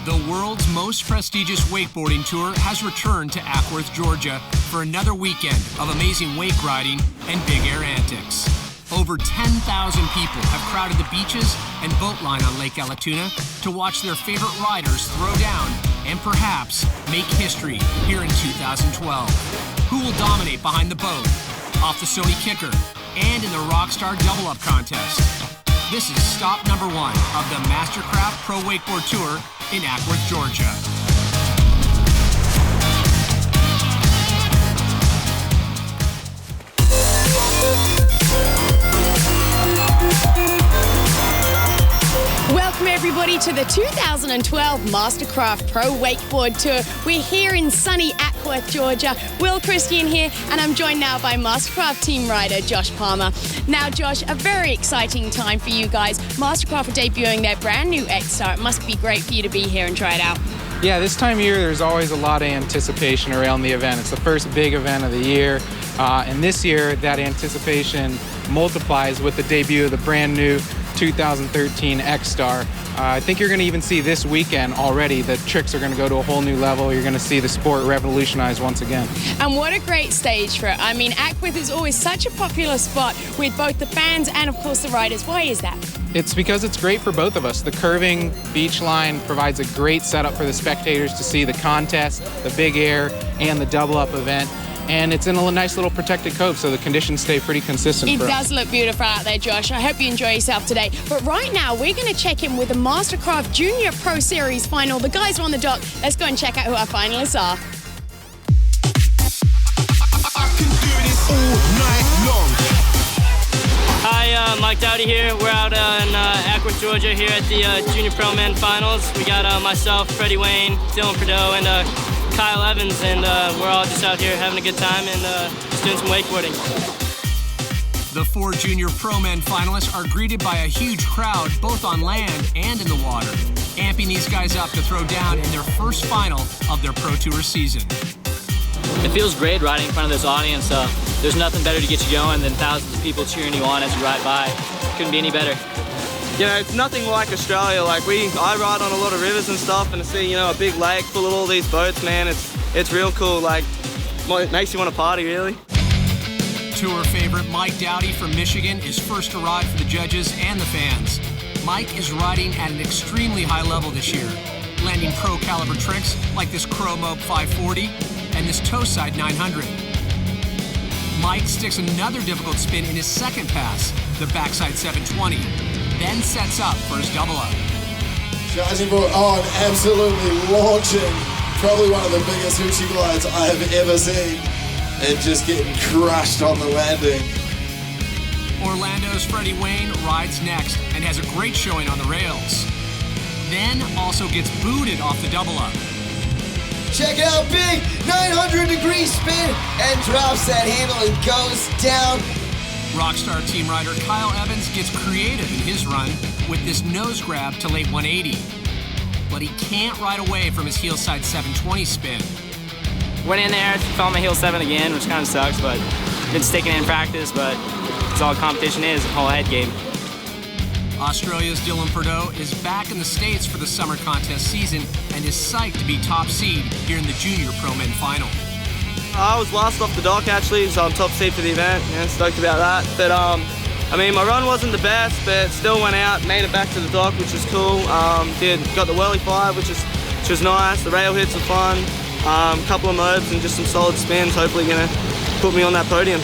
The world's most prestigious wakeboarding tour has returned to Acworth, Georgia for another weekend of amazing wake riding and big air antics. Over 10,000 people have crowded the beaches and boat line on Lake Allatoona to watch their favorite riders throw down and perhaps make history here in 2012. Who will dominate behind the boat, off the Sony kicker, and in the Rockstar double-up contest? This is stop number 1 of the Mastercraft Pro Wakeboard Tour in Acworth, Georgia. Welcome everybody to the 2012 Mastercraft Pro Wakeboard Tour. We're here in sunny Acworth, Georgia. Will Christian here, and I'm joined now by Mastercraft team rider Josh Palmer. Now Josh, a very exciting time for you guys. Mastercraft are debuting their brand new X-Star. It must be great for you to be here and try it out. Yeah, this time of year there's always a lot of anticipation around the event. It's the first big event of the year, and this year that anticipation multiplies with the debut of the brand new 2013 X-Star. I think you're going to even see this weekend already the tricks are going to go to a whole new level. You're going to see the sport revolutionized once again. And what a great stage for it. I mean, Acworth is always such a popular spot with both the fans and, of course, the riders. Why is that? It's because it's great for both of us. The curving beach line provides a great setup for the spectators to see the contest, the big air, and the double-up event. And it's in a nice little protected cove, so the conditions stay pretty consistent. It does look beautiful out there, Josh. I hope you enjoy yourself today. But right now, we're going to check in with the Mastercraft Junior Pro Series final. The guys are on the dock. Let's go and check out who our finalists are. I can do this all night long. Hi, Mike Dowdy here. We're out in Acworth, Georgia, here at the Junior Pro Men Finals. We got myself, Freddie Wayne, Dylan Prideaux, and Kyle Evans, and we're all just out here having a good time and just doing some wakeboarding. The 4 Junior Pro Men finalists are greeted by a huge crowd both on land and in the water, amping these guys up to throw down in their first final of their Pro Tour season. It feels great riding in front of this audience. There's nothing better to get you going than thousands of people cheering you on as you ride by. Couldn't be any better. You know, it's nothing like Australia. Like I ride on a lot of rivers and stuff, and to see, you know, a big lake full of all these boats, man, it's real cool. Like, it makes you want to party, really. Tour favorite Mike Dowdy from Michigan is first to ride for the judges and the fans. Mike is riding at an extremely high level this year, landing pro caliber tricks like this Crow Mope 540 and this toe side 900. Mike sticks another difficult spin in his second pass, the backside 720. Then sets up for his double-up. Charging board on, absolutely launching. Probably one of the biggest hoochie glides I have ever seen. And just getting crushed on the landing. Orlando's Freddie Wayne rides next and has a great showing on the rails. Then also gets booted off the double-up. Check out big 900-degree spin and drops that handle and goes down. Rockstar team rider Kyle Evans gets creative in his run with this nose grab to late 180. But he can't ride away from his heel side 720 spin. Went in there, fell on my heel 7 again, which kind of sucks, but been sticking in practice, but it's all competition is, a whole head game. Australia's Dylan Prideaux is back in the States for the summer contest season and is psyched to be top seed here in the Junior Pro Men Final. I was last off the dock, actually, so I'm top seed for the event. Yeah, stoked about that. But I mean, my run wasn't the best, but still went out, made it back to the dock, which was cool. Got the whirly 5, which was nice. The rail hits are fun. A couple of mopes and just some solid spins. Hopefully, gonna put me on that podium.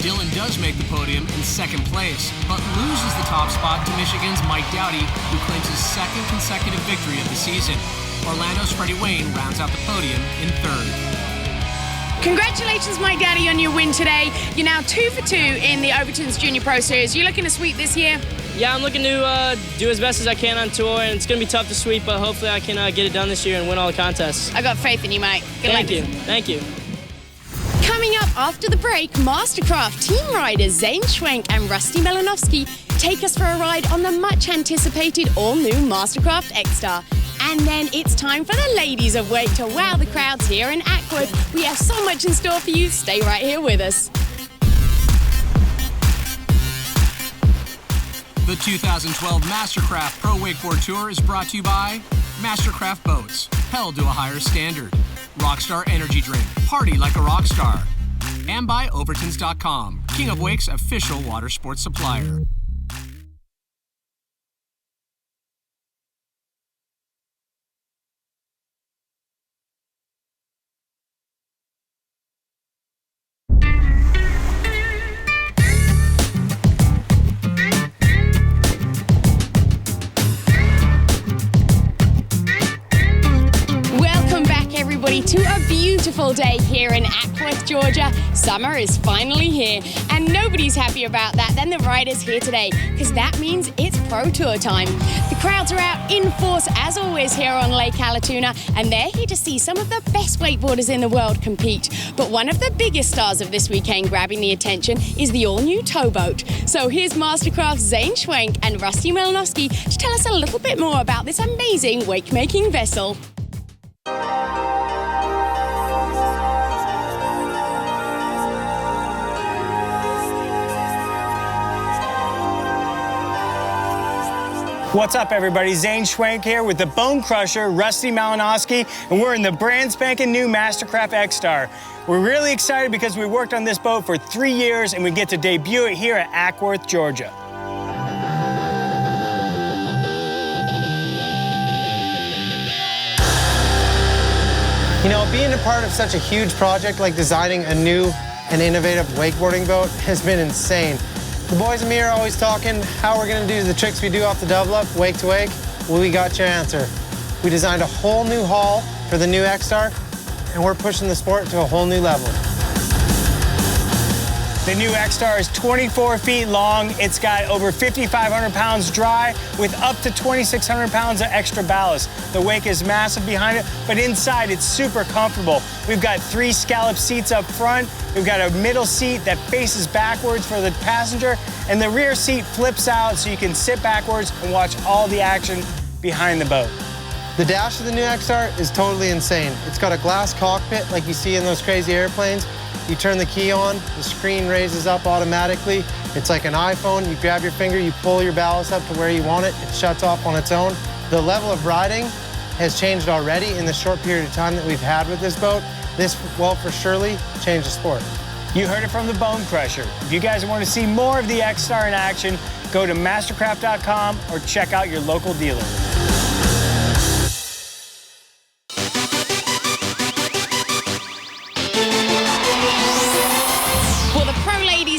Dylan does make the podium in second place, but loses the top spot to Michigan's Mike Dowdy, who claims his second consecutive victory of the season. Orlando's Freddie Wayne rounds out the podium in third. Congratulations, Mike Dowdy, on your win today. You're now 2 for 2 in the Overton's Junior Pro Series. You looking to sweep this year? Yeah, I'm looking to do as best as I can on tour, and it's going to be tough to sweep, but hopefully I can get it done this year and win all the contests. I got faith in you, Mike. Good luck. Thank you. Coming up after the break, Mastercraft team riders Zane Schwenk and Rusty Melanovsky take us for a ride on the much-anticipated all-new Mastercraft X-Star. And then it's time for the ladies of Wake to wow the crowds here in Acworth. We have so much in store for you. Stay right here with us. The 2012 Mastercraft Pro Wakeboard Tour is brought to you by Mastercraft boats, held to a higher standard. Rockstar energy drink, party like a rock star. And by Overtons.com, King of Wake's official water sports supplier. To a beautiful day here in Acworth, Georgia. Summer is finally here, and nobody's happier about that than the riders here today, because that means it's Pro Tour time. The crowds are out in force as always here on Lake Allatoona, and they're here to see some of the best wakeboarders in the world compete. But one of the biggest stars of this weekend grabbing the attention is the all-new towboat. So here's Mastercraft's Zane Schwenk and Rusty Malinowski to tell us a little bit more about this amazing wake-making vessel. What's up, everybody? Zane Schwenk here with the Bone Crusher, Rusty Malinowski, and we're in the brand spanking new Mastercraft X-Star. We're really excited because we worked on this boat for 3 years and we get to debut it here at Acworth, Georgia. You know, being a part of such a huge project like designing a new and innovative wakeboarding boat has been insane. The boys and me are always talking how we're gonna do the tricks we do off the double up, wake to wake. Well, we got your answer. We designed a whole new hull for the new X-Star, and we're pushing the sport to a whole new level. The new X-Star is 24 feet long. It's got over 5,500 pounds dry with up to 2,600 pounds of extra ballast. The wake is massive behind it, but inside it's super comfortable. We've got 3 scallop seats up front. We've got a middle seat that faces backwards for the passenger, and the rear seat flips out so you can sit backwards and watch all the action behind the boat. The dash of the new X-Star is totally insane. It's got a glass cockpit like you see in those crazy airplanes. You turn the key on, the screen raises up automatically. It's like an iPhone. You grab your finger, you pull your ballast up to where you want it. It shuts off on its own. The level of riding has changed already in the short period of time that we've had with this boat. This will for surely change the sport. You heard it from the Bone Crusher. If you guys want to see more of the X-Star in action, go to Mastercraft.com or check out your local dealer.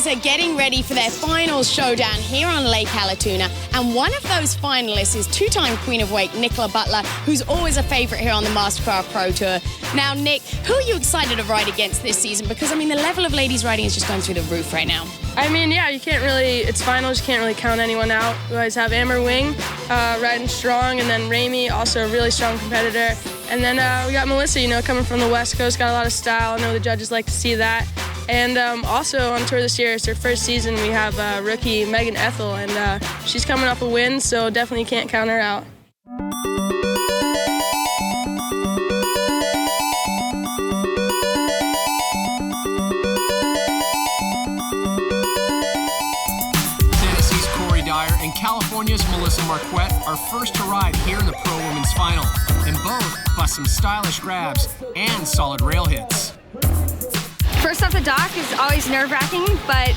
Are getting ready for their finals showdown here on Lake Allatoona, and one of those finalists is two-time Queen of Wake Nicola Butler, who's always a favorite here on the Mastercraft Pro Tour. Now, Nick, who are you excited to ride against this season? Because, I mean, the level of ladies riding is just going through the roof right now. I mean, yeah, you can't really, it's finals, you can't really count anyone out. You always have Amber Wing riding strong, and then Ramey, also a really strong competitor. And then we got Melissa, you know, coming from the West Coast, got a lot of style. I know the judges like to see that. And also on tour this year, it's her first season, we have rookie Megan Ethel, and she's coming off a win, so definitely can't count her out. Tennessee's Corey Dyer and California's Melissa Marquette are first to ride here in the Pro Women's Final, and both bust some stylish grabs and solid rail hits. First off the dock is always nerve-wracking, but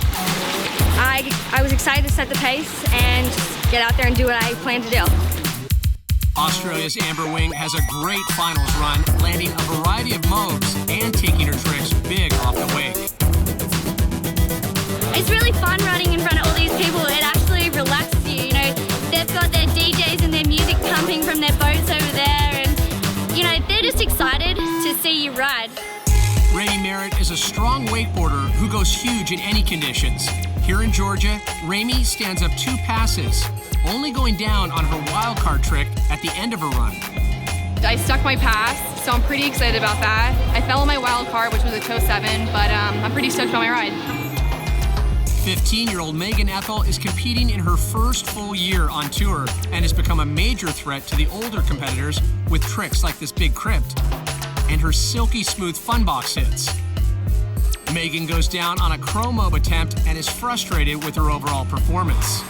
I was excited to set the pace and just get out there and do what I plan to do. Australia's Amber Wing has a great finals run, landing a variety of moves and taking her tricks big off the wake. It's really fun riding in front of all these people. It actually relaxes you. You know, they've got their DJs and their music pumping from their boats over there, and you know, they're just excited to see you ride. Ramey Merritt is a strong wakeboarder who goes huge in any conditions. Here in Georgia, Ramey stands up 2 passes, only going down on her wild card trick at the end of her run. I stuck my pass, so I'm pretty excited about that. I fell on my wild card, which was a toe 7, but I'm pretty stoked on my ride. 15-year-old Megan Ethel is competing in her first full year on tour and has become a major threat to the older competitors with tricks like this big crypt and her silky smooth funbox hits. Megan goes down on a crow-mob attempt and is frustrated with her overall performance.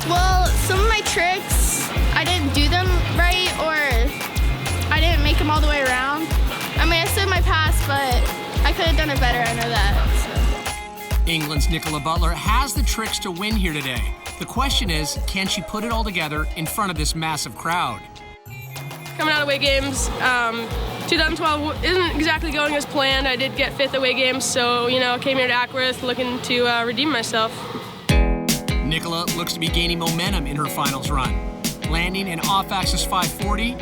Well, some of my tricks, I didn't do them right. take them all the way around. I mean, I stood my pass, but I could have done it better. I know that. So. England's Nicola Butler has the tricks to win here today. The question is, can she put it all together in front of this massive crowd? Coming out of away games, 2012 isn't exactly going as planned. I did get 5th away games, so, came here to Acworth looking to redeem myself. Nicola looks to be gaining momentum in her finals run, landing an off-axis 540,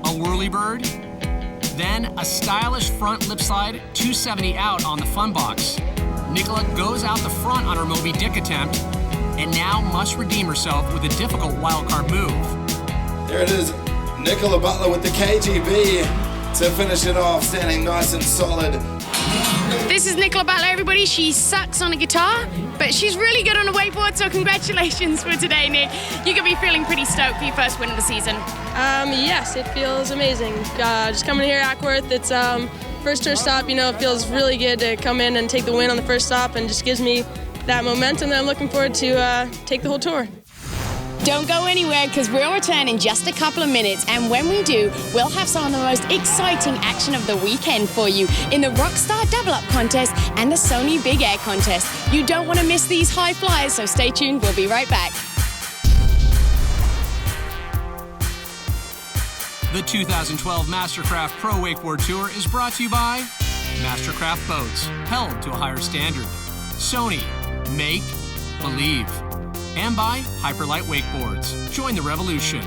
a whirlybird, then a stylish front lip slide 270 out on the fun box. Nicola goes out the front on her Moby Dick attempt, and now must redeem herself with a difficult wildcard move. There it is, Nicola Butler with the KGB to finish it off, standing nice and solid. This is Nicola Butler, everybody. She sucks on a guitar, but she's really good on a wakeboard, so congratulations for today, Nick. You could be feeling pretty stoked for your first win of the season. Yes, it feels amazing. Just coming here at Acworth, it's first tour stop, it feels really good to come in and take the win on the first stop, and just gives me that momentum that I'm looking forward to take the whole tour. Don't go anywhere, because we'll return in just a couple of minutes, and when we do, we'll have some of the most exciting action of the weekend for you in the Rockstar Double Up contest and the Sony Big Air contest. You don't want to miss these high flyers, so stay tuned. We'll be right back. The 2012 Mastercraft Pro Wakeboard Tour is brought to you by Mastercraft Boats, held to a higher standard. Sony, make, believe. And by Hyperlight Wakeboards. Join the revolution.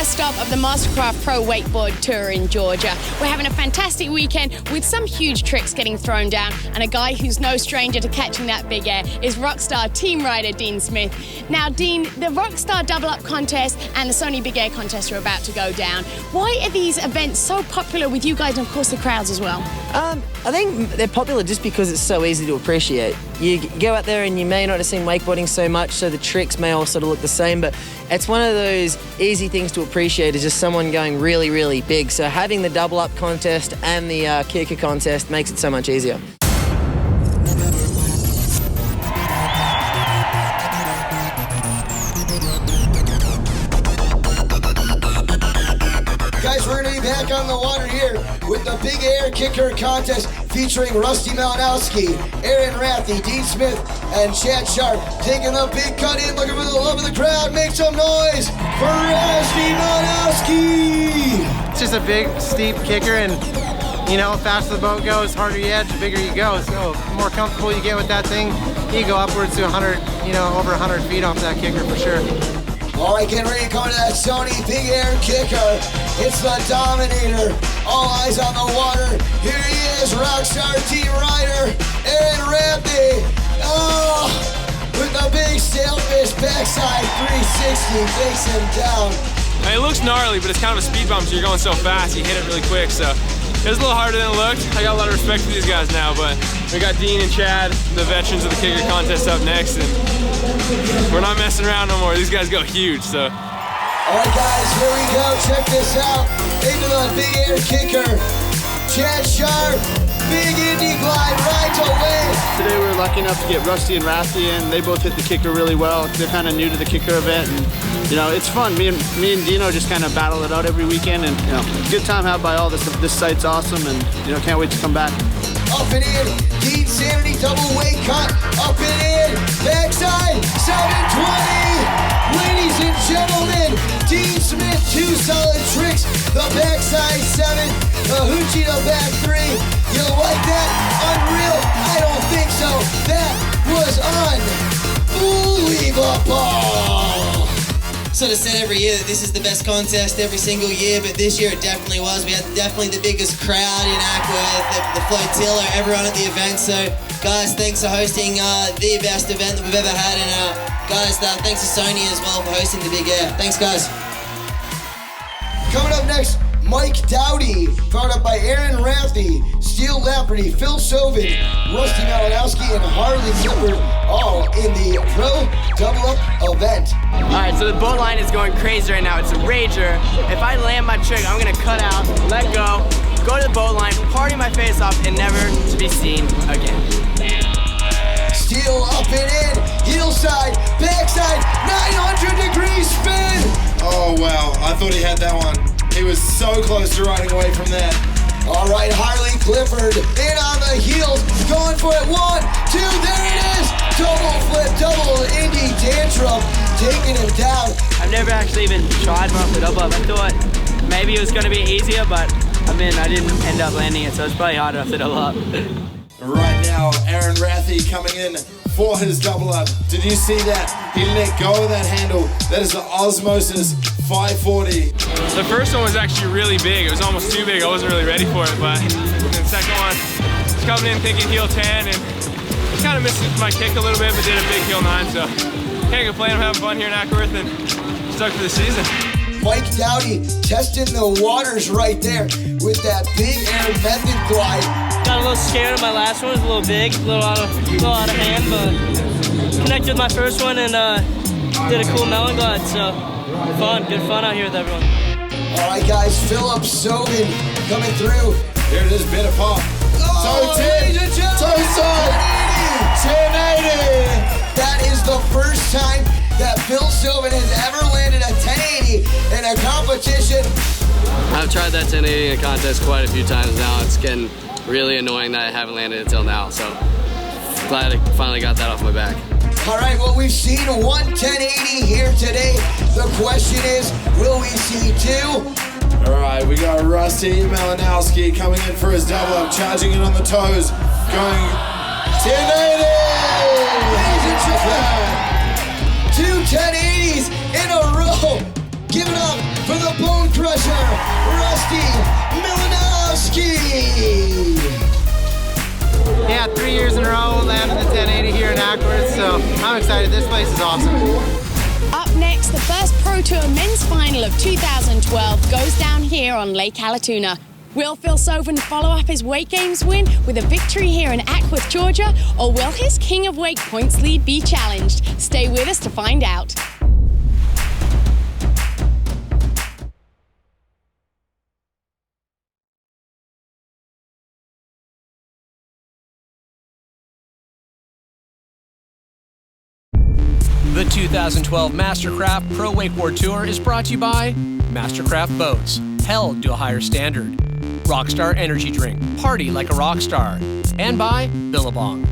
Stop of the Mastercraft Pro Wakeboard Tour in Georgia. We're having a fantastic weekend with some huge tricks getting thrown down, and a guy who's no stranger to catching that big air is Rockstar team rider Dean Smith. Now, Dean, the Rockstar Double Up contest and the Sony Big Air contest are about to go down. Why are these events so popular with you guys and, of course, the crowds as well? I think they're popular just because it's so easy to appreciate. You go out there and you may not have seen wakeboarding so much, so the tricks may all sort of look the same, but it's one of those easy things to appreciate is just someone going really, really big. So having the double up contest and the kicker contest makes it so much easier. Guys, we're going to be back on the water here with the Big Air Kicker Contest featuring Rusty Malinowski, Aaron Rathy, Dean Smith, and Chad Sharp taking the big cut in, looking for the love of the crowd. Make some noise for Rusty Malinowski! It's just a big, steep kicker, and faster the boat goes, harder you edge, the bigger you go. So the more comfortable you get with that thing, you go upwards to 100, over 100 feet off that kicker for sure. All right, getting ready to go to that Sony Big Air Kicker. It's the Dominator. All eyes on the water. Here he is, Rockstar team rider, Aaron Rampy. Oh, with the big sailfish backside 360, takes him down. It looks gnarly, but it's kind of a speed bump, so you're going so fast, you hit it really quick, so it was a little harder than it looked. I got a lot of respect for these guys now, but we got Dean and Chad, the veterans of the kicker contest, up next, and we're not messing around no more. These guys go huge, so. All right, guys, here we go. Check this out. Into the Big Air Kicker. Chad Sharp, big Indy glide right away. Today we were lucky enough to get Rusty and Rathy in. They both hit the kicker really well. They're kind of new to the kicker event, and it's fun. Me and Dino just kind of battle it out every weekend, and good time had by all. This site's awesome, and can't wait to come back. Up and in, Dean Sanity double weight cut. Up and in, backside 720. Ladies and gentlemen, Dean Smith, 2 solid tricks. The backside 7, the hoochie to back 3. You like that? Unreal? I don't think so. That was unbelievable. Sort of said every year that this is the best contest every single year, but this year it definitely was. We had definitely the biggest crowd in Acworth, the flotilla, everyone at the event. So, guys, thanks for hosting the best event that we've ever had, and guys, thanks to Sony as well for hosting the Big Air. Thanks, guys. Coming up next, Mike Dowdy, followed up by Aaron Rathy, Steele Lafferty, Phil Sovin, Rusty Malinowski, and Harley Clifford, all in the Pro double up event. All right, so the boat line is going crazy right now. It's a rager. If I land my trick, I'm gonna cut out, let go to the boat line, party my face off, and never to be seen again. Steel up and in, heel side, backside, 900-degree spin. Oh, wow. I thought he had that one. He was so close to riding away from that. All right, Harley Clifford in on the heels, going for it. 1, 2, there it is. Double flip, double Indy tantrum, taking him down. I've never actually even tried one off the double up. I thought maybe it was gonna be easier, but I didn't end up landing it, so it's probably harder off the double up. Right now, Aaron Rathie coming in for his double up. Did you see that? He let go of that handle. That is the Osmosis 540. The first one was actually really big. It was almost too big. I wasn't really ready for it, but the second one, just coming in thinking heel 10 and kind of missed my kick a little bit, but did a big heel 9, so can't complain. I'm having fun here in Acworth and stuck for the season. Mike Dowdy testing the waters right there with that big air method glide. Got a little scared of my last one. It was a little big, a little out of hand, but connected with my first one and did a cool melon glide. So good fun out here with everyone. All right, guys, Philip Sobin coming through. Here it is, bit of pop. Oh, Toe 10, toe side, 1080. That is the first time that Phil Sobin has ever landed a 1080 in a competition. I've tried that 1080 in a contest quite a few times now. It's getting really annoying that I haven't landed it till now, so glad I finally got that off my back. All right, well, we've seen one 1080 here today. The question is, will we see 2? All right, we got Rusty Malinowski coming in for his double up, charging it on the toes, going 1080! Ladies and gentlemen, 2 1080s in a row. Give it up for the Bone Crusher, Rusty Malinowski. Yeah, 3 years in a row, landed the 1080 here in Acworth, so I'm excited. This place is awesome. Up next, the first Pro Tour men's final of 2012 goes down here on Lake Allatoona. Will Phil Sobin follow up his Wake Games win with a victory here in Acworth, Georgia, or will his King of Wake points lead be challenged? Stay with us to find out. The 2012 Mastercraft Pro Wakeboard Tour is brought to you by Mastercraft Boats, held to a higher standard, Rockstar Energy Drink, party like a rock star, and by Billabong.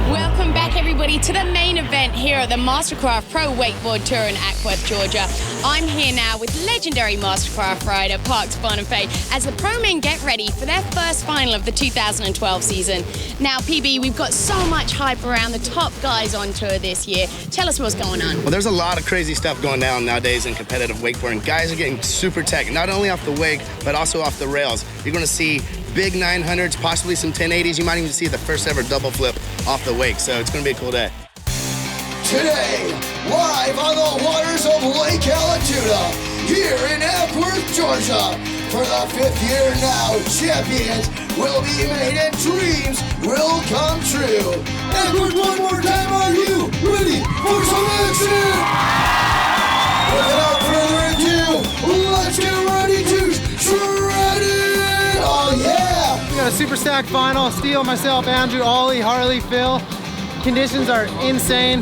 Welcome back, everybody, to the main event here at the Mastercraft Pro Wakeboard Tour in Acworth, Georgia. I'm here now with legendary Mastercraft rider Parks Bonifay as the pro men get ready for their first final of the 2012 season. Now, PB, we've got so much hype around the top guys on tour this year. Tell us what's going on. Well, there's a lot of crazy stuff going down nowadays in competitive wakeboarding. Guys are getting super tech, not only off the wake, but also off the rails. You're going to see big 900s, possibly some 1080s. You might even see the first ever double flip off the wake, so it's going to be a cool day. Today, live on the waters of Lake Allatoona, here in Acworth, Georgia. For the 5th year now, champions will be made and dreams will come true. Acworth, one more time, are you ready for some action? Without further ado, let's get ready to shred it! Oh yeah! We got a super stacked final. Steele, myself, Andrew, Ollie, Harley, Phil. Conditions are insane.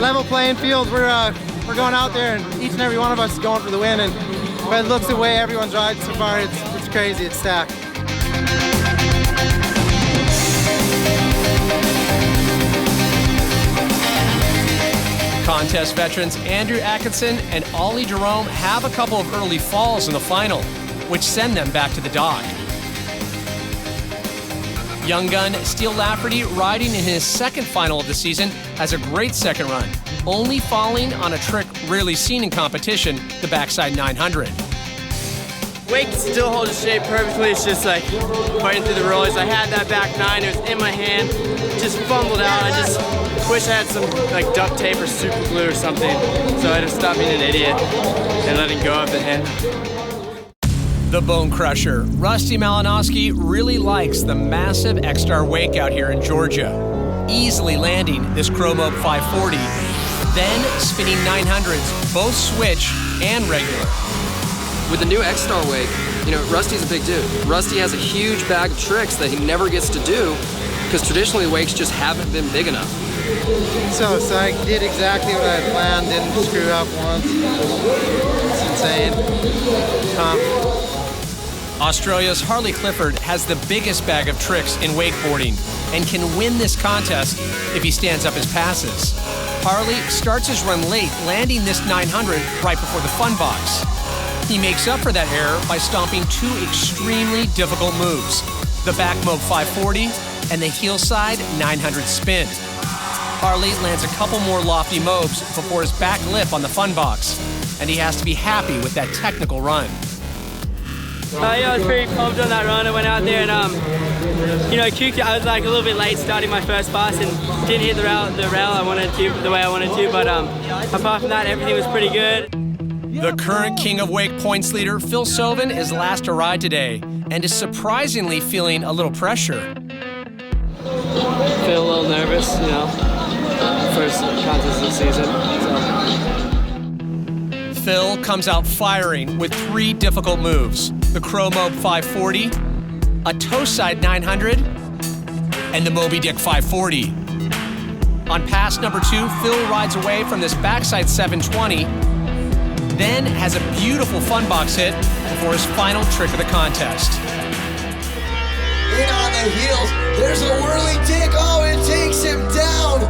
Level playing field. We're going out there, and each and every one of us is going for the win. And by the looks of the way everyone's riding so far, it's crazy. It's stacked. Contest veterans Andrew Atkinson and Ollie Jerome have a couple of early falls in the final, which send them back to the dock. Young gun Steele Lafferty, riding in his second final of the season, has a great second run, only falling on a trick rarely seen in competition, the backside 900. Wake still holds its shape perfectly. It's just like fighting through the rollers. I had that back 9, it was in my hand, just fumbled out. I just wish I had some like duct tape or super glue or something, so I just stopped being an idiot and letting go of the hand. The Bone Crusher, Rusty Malinowski, really likes the massive X-Star wake out here in Georgia, easily landing this Chromo 540, then spinning 900s, both switch and regular. With the new X-Star wake, you know, Rusty's a big dude. Rusty has a huge bag of tricks that he never gets to do because traditionally wakes just haven't been big enough. So I did exactly what I had planned, didn't screw up once. It's insane. Australia's Harley Clifford has the biggest bag of tricks in wakeboarding and can win this contest if he stands up his passes. Harley starts his run late, landing this 900 right before the fun box. He makes up for that error by stomping two extremely difficult moves, the back mob 540 and the heel side 900 spin. Harley lands a couple more lofty mobs before his back lip on the fun box, and he has to be happy with that technical run. Yeah, I was pretty pumped on that run. I went out there and, kicked it. I was like a little bit late starting my first pass and didn't hit the rail I wanted to, the way I wanted to, but apart from that, everything was pretty good. The current King of Wake points leader, Phil Sovin, is last to ride today and is surprisingly feeling a little pressure. Feel a little nervous, you know, first contest of the season. So. Phil comes out firing with three difficult moves, the Crow Mob 540, a toe side 900, and the Moby Dick 540. On pass number 2, Phil rides away from this backside 720, then has a beautiful fun box hit before his final trick of the contest. In on the heels, there's a whirly dick, oh, it takes him down!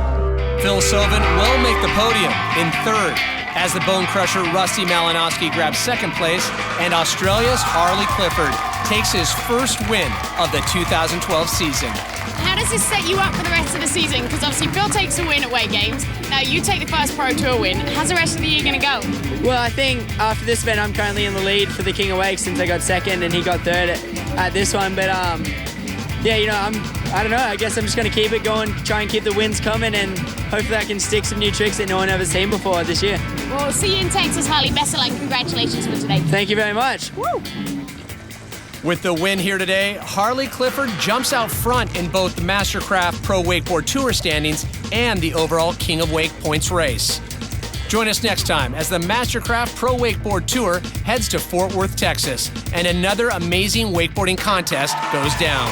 Phil Sovin will make the podium in third, as the Bone Crusher Rusty Malinowski grabs second place, and Australia's Harley Clifford takes his first win of the 2012 season. How does this set you up for the rest of the season? Because obviously Phil takes a win at Wake Games. Now you take the first Pro Tour win. How's the rest of the year going to go? Well, I think after this event, I'm currently in the lead for the King of Wake since I got second and he got third at this one. But yeah, you know, I don't know. I guess I'm just going to keep it going, try and keep the wins coming, and hopefully I can stick some new tricks that no one ever seen before this year. Well, see you in Texas, Harley. Best of luck. Congratulations for today. Thank you very much. Woo. With the win here today, Harley Clifford jumps out front in both the Mastercraft Pro Wakeboard Tour standings and the overall King of Wake points race. Join us next time as the Mastercraft Pro Wakeboard Tour heads to Fort Worth, Texas, and another amazing wakeboarding contest goes down.